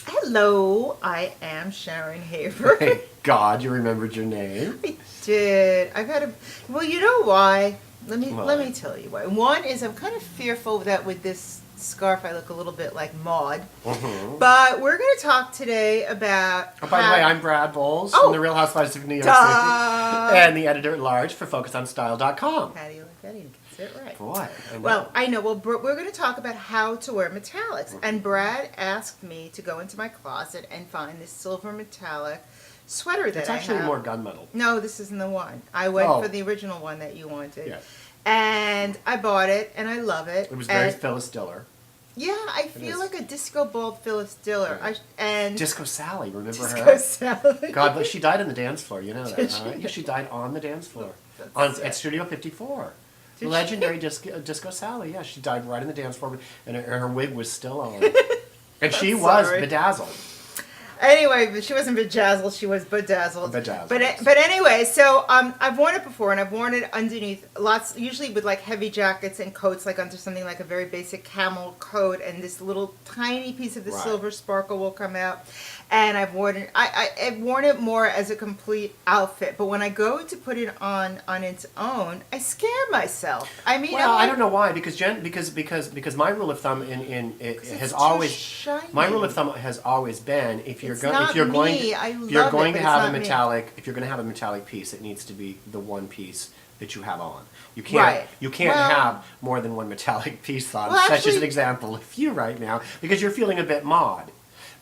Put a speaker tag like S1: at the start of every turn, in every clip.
S1: Hello, I am Sharon Haver.
S2: Thank God you remembered your name.
S1: I did. I've had a. Well, you know why? Let
S2: Why?
S1: me tell you why. One is I'm kind of fearful that with this scarf I look a little bit like Maude.
S2: Mm-hmm.
S1: But we're going to talk today about.
S2: Oh, by the way, I'm Brad Boles
S1: Oh,
S2: from the Real Housewives of New York
S1: duh.
S2: City and the editor-at-large for FocusOnStyle.com.
S1: How do you like that? You can say it right.
S2: Boy, I know.
S1: Well, I know. Well, we're going to talk about how to wear metallics. And Brad asked me to go into my closet and find this silver metallic sweater that
S2: it's
S1: I
S2: actually
S1: have.
S2: more gunmetal.
S1: No, this isn't the one. I went for the original one that you wanted.
S2: Yes.
S1: And I bought it, and I love it.
S2: It was very
S1: And-
S2: Phyllis Diller.
S1: Yeah, I feel
S2: is.
S1: like a disco bald Phyllis Diller.
S2: Right.
S1: And
S2: Disco Sally, remember
S1: Disco
S2: her?
S1: Sally.
S2: God, but she died on the dance floor. You know that,
S1: Did she?
S2: right? Yeah, she died on the dance floor
S1: That's
S2: at
S1: sad.
S2: Studio 54.
S1: Did
S2: Legendary Disco Sally. Yeah, she died right on the dance floor, and her wig was still on. And she
S1: I'm
S2: was
S1: sorry.
S2: bedazzled.
S1: Anyway, but she wasn't bedazzled, she was bedazzled.
S2: Bedazzled.
S1: But anyway, so I've worn it before, and I've worn it underneath lots, usually with like heavy jackets and coats, like under something like a very basic camel coat, and this little tiny piece of the
S2: Right.
S1: silver sparkle will come out. And I've worn it. I've worn it more as a complete outfit, but when I go to put it on its own, I scare myself. I mean,
S2: Well,
S1: I'm
S2: I
S1: like,
S2: don't know why, because my rule of thumb in it
S1: 'Cause
S2: has
S1: it's too
S2: always
S1: shiny.
S2: my rule of thumb has always been if you're
S1: It's
S2: going
S1: not
S2: if you're going
S1: me.
S2: to,
S1: I
S2: if you're
S1: love it,
S2: going
S1: but
S2: to
S1: it's
S2: have a
S1: not me.
S2: metallic if you're going to have a metallic piece, it needs to be the one piece that you have on. You
S1: Right.
S2: can't
S1: Well-
S2: have more than one metallic piece on.
S1: Well,
S2: Such as
S1: actually-
S2: an example of you right now because you're feeling a bit Maude.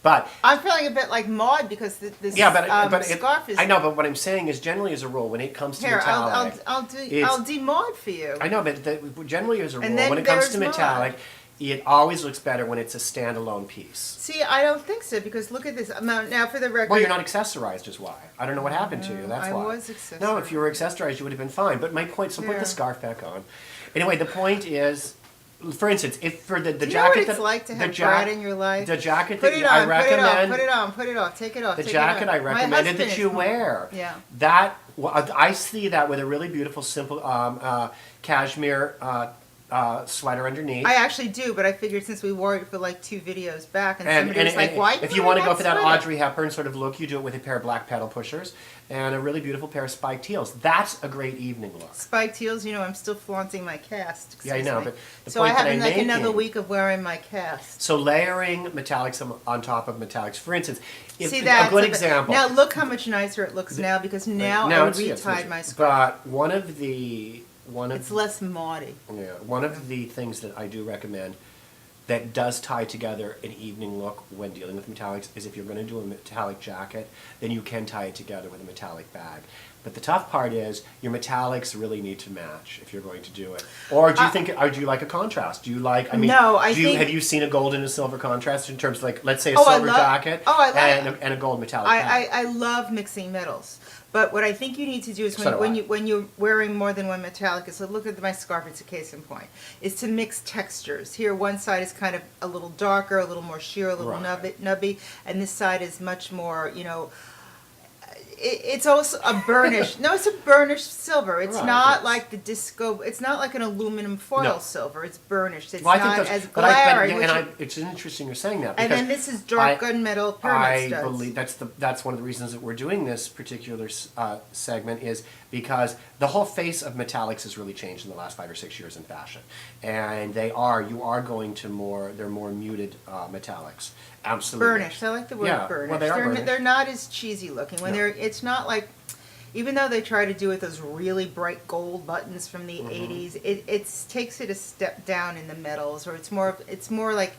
S2: But
S1: I'm feeling a bit like Maude because this
S2: yeah, but
S1: scarf is.
S2: I know, but what I'm saying is generally as a rule when it comes to
S1: Here,
S2: metallic,
S1: I'll demod for you.
S2: I know, but generally as a rule,
S1: And then
S2: when it comes to
S1: there's
S2: metallic, it always looks better when it's a standalone piece.
S1: See, I don't think so because look at this. Now for the record.
S2: Well, you're not accessorized is why. I don't know what happened to you, that's
S1: I
S2: why.
S1: was accessorized.
S2: No, if you were accessorized, you would have been fine. But my point, so put
S1: Yeah.
S2: the scarf back on. Anyway, the point is, for instance, if for the
S1: Do you know
S2: jacket
S1: what it's
S2: that
S1: like to
S2: the
S1: have
S2: jack-
S1: Brad in your life?
S2: the jacket
S1: Put
S2: that
S1: it
S2: I
S1: on,
S2: recommend,
S1: put it on, put it off, take it off.
S2: the
S1: take
S2: jacket
S1: it off.
S2: I
S1: My
S2: recommended
S1: husband
S2: that you
S1: is-
S2: wear,
S1: Yeah.
S2: that I see that with a really beautiful, simple cashmere sweater underneath.
S1: I actually do, but I figured since we wore it for like 2 videos back, and somebody was like, "Why?"
S2: If you want to go for that
S1: sweater?"
S2: Audrey Hepburn sort of look, you do it with a pair of black pedal pushers and a really beautiful pair of spiked heels. That's a great evening look.
S1: Spiked heels, you know, I'm still flaunting my cast.
S2: Yeah, I know,
S1: excuse me.
S2: but the
S1: so I
S2: point
S1: have
S2: that I'm
S1: like another
S2: making-
S1: week of wearing my cast.
S2: So layering metallics on top of metallics. For instance, if,
S1: See
S2: a
S1: that?
S2: good example.
S1: Now look how much nicer it looks now because now I
S2: it's
S1: retied my scarf.
S2: But one of the
S1: It's less maudy.
S2: yeah, one of the things that I do recommend that does tie together an evening look when dealing with metallics is if you're going to do a metallic jacket, then you can tie it together with a metallic bag. But the tough part is your metallics really need to match if you're going to do it. Or do you or do you like a contrast? Do you like? I mean,
S1: No, I
S2: do you,
S1: think-
S2: have you seen a gold and a silver contrast in terms of like, let's say a
S1: Oh, I
S2: silver
S1: love-
S2: jacket
S1: oh, I love-
S2: and a gold metallic bag?
S1: I love mixing metals. But what I think you need to do is
S2: So do I.
S1: when you're wearing more than one metallic, so look at my scarf, it's a case in point, is to mix textures. Here one side is kind of a little darker, a little more sheer, a little
S2: Right.
S1: nubby, and this side is much more, it's also a burnished. No, it's a burnished silver. It's
S2: Right,
S1: not
S2: yes.
S1: like the disco. It's not like an aluminum foil
S2: No.
S1: silver. It's burnished. It's
S2: Well, I
S1: not
S2: think
S1: as
S2: that's,
S1: glaring.
S2: it's interesting you're saying that.
S1: And
S2: because
S1: then this is dark gunmetal pyramid
S2: I
S1: studs.
S2: believe that's one of the reasons that we're doing this particular segment is because the whole face of metallics has really changed in the last 5 or 6 years in fashion, and you are going to they're more muted metallics. Absolutely.
S1: Burnished. I like the word
S2: Yeah,
S1: burnished.
S2: well, they are burnished.
S1: They're not as cheesy looking.
S2: No.
S1: It's not like, even though they try to do it those really bright gold buttons from the
S2: Mm-hmm.
S1: 80s, it takes it a step down in the metals, or it's more like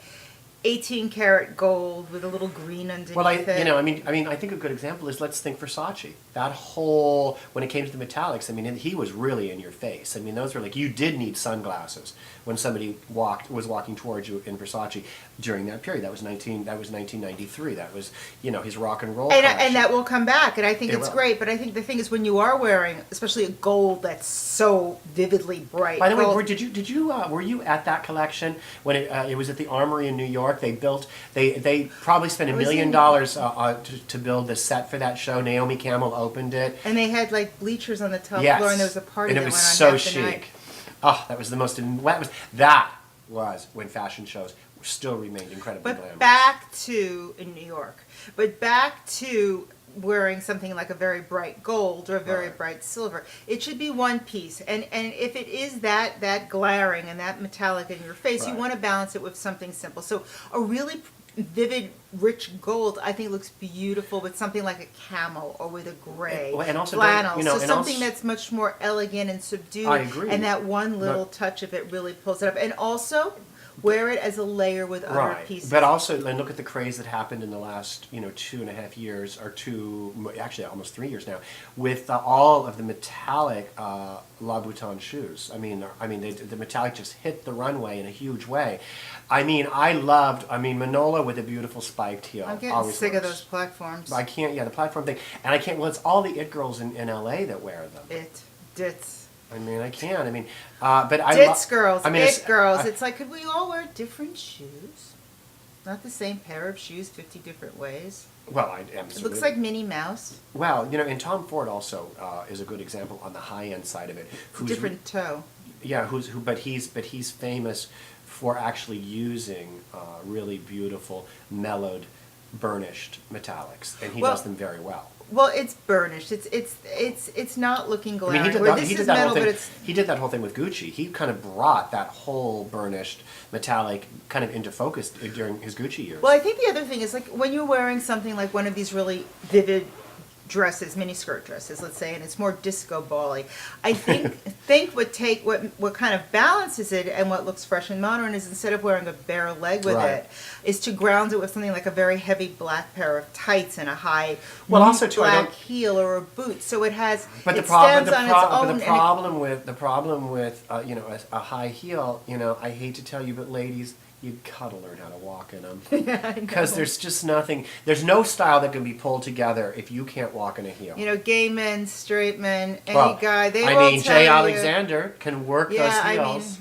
S1: 18 karat gold with a little green underneath
S2: Well,
S1: it.
S2: I think a good example is let's think Versace. That whole when it came to the metallics, I mean, he was really in your face. I mean, those were like you did need sunglasses when somebody was walking towards you in Versace during that period. That was 1993. That was his rock and roll.
S1: And that will come back, and I think
S2: It
S1: it's
S2: will.
S1: great. But I think the thing is, when you are wearing, especially a gold that's so vividly bright.
S2: By the way,
S1: gold-
S2: were you at that collection when it was at the Armory in New York? They probably spent $1 million to build the set for that show. Naomi Campbell opened it.
S1: and they had like bleachers on the top
S2: Yes,
S1: floor, and there was a party
S2: and it
S1: that
S2: was
S1: went on
S2: so
S1: half the night.
S2: chic. Oh, that was the most. That was when fashion shows still remained incredibly
S1: But
S2: glamorous.
S1: back to in New York. But back to wearing something like a very bright gold or a very
S2: Right.
S1: bright silver. It should be one piece. And if it is that glaring and that metallic in your face, you
S2: Right.
S1: want to balance it with something simple. So a really vivid, rich gold, I think looks beautiful with something like a camel or with a gray
S2: And also,
S1: flannel.
S2: you know,
S1: so
S2: and
S1: something
S2: also-
S1: that's much more elegant and subdued.
S2: I agree.
S1: And that one little touch of it really pulls it up. And also wear it as a layer with other
S2: Right,
S1: pieces.
S2: but also, and look at the craze that happened in the last, 2.5 years, or actually almost 3 years now, with all of the metallic Louboutin shoes. I mean, the metallic just hit the runway in a huge way. I mean, Manola with a beautiful spiked heel.
S1: I'm getting
S2: always
S1: sick of
S2: works.
S1: those platforms.
S2: I can't, the platform thing, and I can't. Well, it's all the it girls in LA that wear them.
S1: Dits.
S2: I mean, I can't. I mean, but I
S1: Dits girls,
S2: I mean,
S1: it girls. It's like, could we all wear different shoes? Not the same pair of shoes 50 different ways.
S2: Well, I
S1: It
S2: absolutely.
S1: looks like Minnie Mouse.
S2: Well, and Tom Ford also is a good example on the high end side of it.
S1: Different toe.
S2: Yeah, but he's famous for actually using really beautiful, mellowed, burnished metallics, and he does them very well.
S1: Well, it's burnished. It's not looking
S2: I
S1: glaring.
S2: mean,
S1: Where this is metal, but it's
S2: he did that whole thing with Gucci. He kind of brought that whole burnished metallic kind of into focus during his Gucci years.
S1: well. I think the other thing is like when you're wearing something like one of these really vivid dresses, mini skirt dresses, let's say, and it's more disco bally. I think what kind of balances it and what looks fresh and modern is instead of wearing a bare leg with
S2: Right.
S1: it, is to ground it with something like a very heavy black pair of tights and a high
S2: Also, too, I
S1: black
S2: don't-
S1: heel or a boot. So it has
S2: But
S1: it stands on its own.
S2: the problem with a high heel, I hate to tell you, but ladies, you gotta learn how to walk in them. Because there's just nothing. There's no style that can be pulled together if you can't walk in a heel.
S1: Gay men, straight men, any guy, they will tell
S2: Jay
S1: you.
S2: Alexander can work those
S1: Yeah,
S2: heels.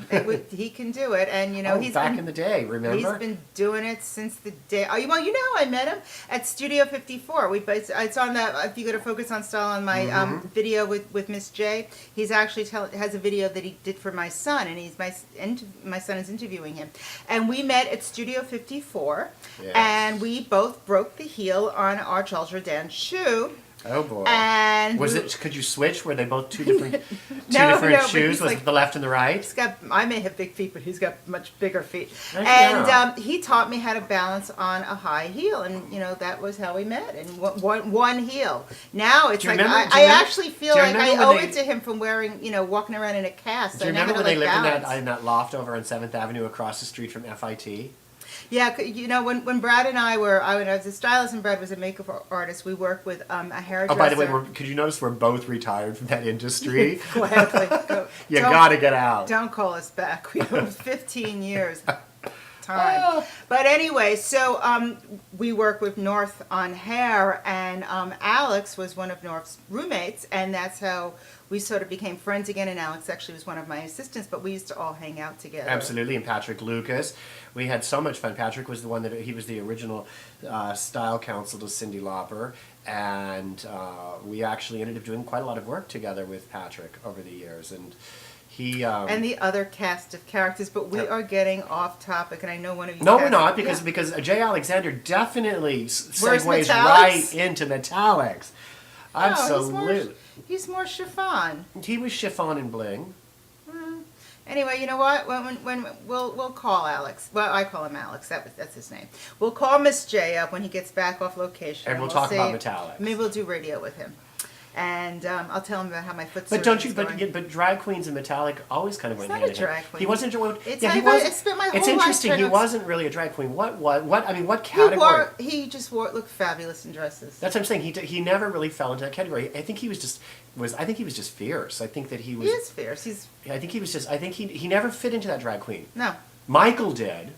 S1: he can do it, and he's
S2: back
S1: been,
S2: in the day, remember?
S1: He's been doing it since the day. Oh, well, I met him at Studio 54. It's on that. If you go to FocusOnStyle on my video with Miss J, he's actually has a video that he did for my son, and my son is interviewing him, and we met at Studio 54,
S2: Yes.
S1: and we both broke the heel on our Charles Jourdan shoe.
S2: Oh boy!
S1: And
S2: Could you switch? Were they both two different
S1: No, but
S2: shoes?
S1: he's
S2: Was
S1: like-
S2: it the left and the right?
S1: I may have big feet, but he's got much bigger feet.
S2: Yeah.
S1: And he taught me how to balance on a high heel, and that was how we met. And one heel. Now it's
S2: Do you
S1: like
S2: remember-
S1: I actually feel
S2: do you
S1: like I
S2: remember
S1: owe
S2: when
S1: it to him from wearing, walking around in a cast.
S2: Do you
S1: I know
S2: remember
S1: how
S2: when
S1: to,
S2: they lived
S1: balance.
S2: in that loft over on 7th Avenue across the street from FIT?
S1: Yeah, when Brad and I was a stylist and Brad was a makeup artist, we worked with a hairdresser.
S2: Oh, by the way, could you notice we're both retired from that industry?
S1: Gladly.
S2: You gotta get out.
S1: Don't call us back. We have 15 years time. But anyway, so we work with North on hair, and Alex was one of North's roommates, and that's how we sort of became friends again. And Alex actually was one of my assistants, but we used to all hang out together.
S2: Absolutely, and Patrick Lucas. We had so much fun. Patrick was the one he was the original style counsel to Cyndi Lauper, and we actually ended up doing quite a lot of work together with Patrick over the years, and he
S1: and the other cast of characters, but we are getting off topic, and I know one of you.
S2: No,
S1: guys-
S2: we're not,
S1: Yeah.
S2: because Jay Alexander definitely
S1: Wears
S2: segues
S1: metallics?
S2: right into metallics.
S1: No,
S2: Absolutely.
S1: He's more chiffon.
S2: He was chiffon and bling.
S1: Anyway, you know what? When we'll call Alex. Well, I call him Alex. That's his name. We'll call Miss J up when he gets back off location,
S2: And we'll talk
S1: see.
S2: about metallics.
S1: Maybe we'll do radio with him, and I'll tell him about how my foot.
S2: But don't you?
S1: surgery's going.
S2: But drag queens and metallic always kind of went
S1: not
S2: hand
S1: a
S2: in hand.
S1: drag queen.
S2: He wasn't.
S1: It's
S2: Yeah, he
S1: I
S2: wasn't.
S1: spent my whole
S2: It's
S1: life
S2: interesting.
S1: trying
S2: He
S1: to-
S2: wasn't really a drag queen. What? I mean, what category?
S1: He just looked fabulous in dresses.
S2: That's what I'm saying. He never really fell into that category. I think he was just fierce. I think that he was.
S1: He is fierce.
S2: I think he was just. I think he never fit into that drag queen.
S1: No,
S2: Michael did.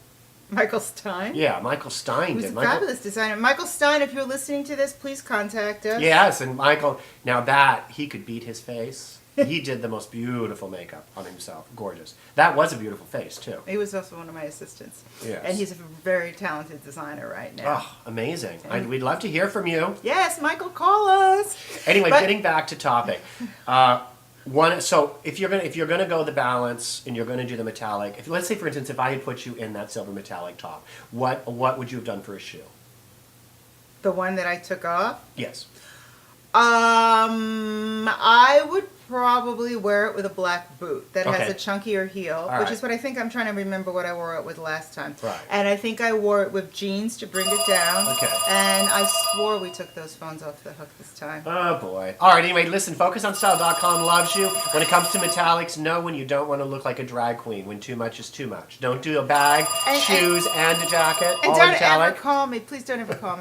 S1: Michael Stein.
S2: Yeah, Michael Stein
S1: He was
S2: did.
S1: a
S2: Michael,
S1: fabulous designer. Michael Stein, if you're listening to this, please contact us.
S2: Yes, and Michael. Now that he could beat his face, he did the most beautiful makeup on himself. Gorgeous. That was a beautiful face too.
S1: He was also one of my assistants.
S2: Yes.
S1: And he's a very talented designer right now.
S2: Oh, amazing! We'd love to hear from you.
S1: Yes, Michael, call us.
S2: Anyway,
S1: But-
S2: getting back to topic. So if you're gonna go the balance and you're gonna do the metallic, if let's say for instance if I had put you in that silver metallic top, what would you have done for a shoe?
S1: The one that I took off?
S2: Yes.
S1: I would probably wear it with a black boot that has
S2: Okay.
S1: a chunkier heel,
S2: All
S1: which
S2: right.
S1: is what I think I'm trying to remember what I wore it with last time.
S2: Right.
S1: And I think I wore it with jeans to bring it down.
S2: Okay.
S1: And I swore we took those phones off the hook this time.
S2: Oh boy. All right. Anyway, listen. FocusOnStyle.com loves you. When it comes to metallics, know when you don't want to look like a drag queen. When too much is too much. Don't do a bag, shoes, and a jacket.
S1: And
S2: all
S1: don't
S2: metallic.
S1: ever call me. Please don't ever call me.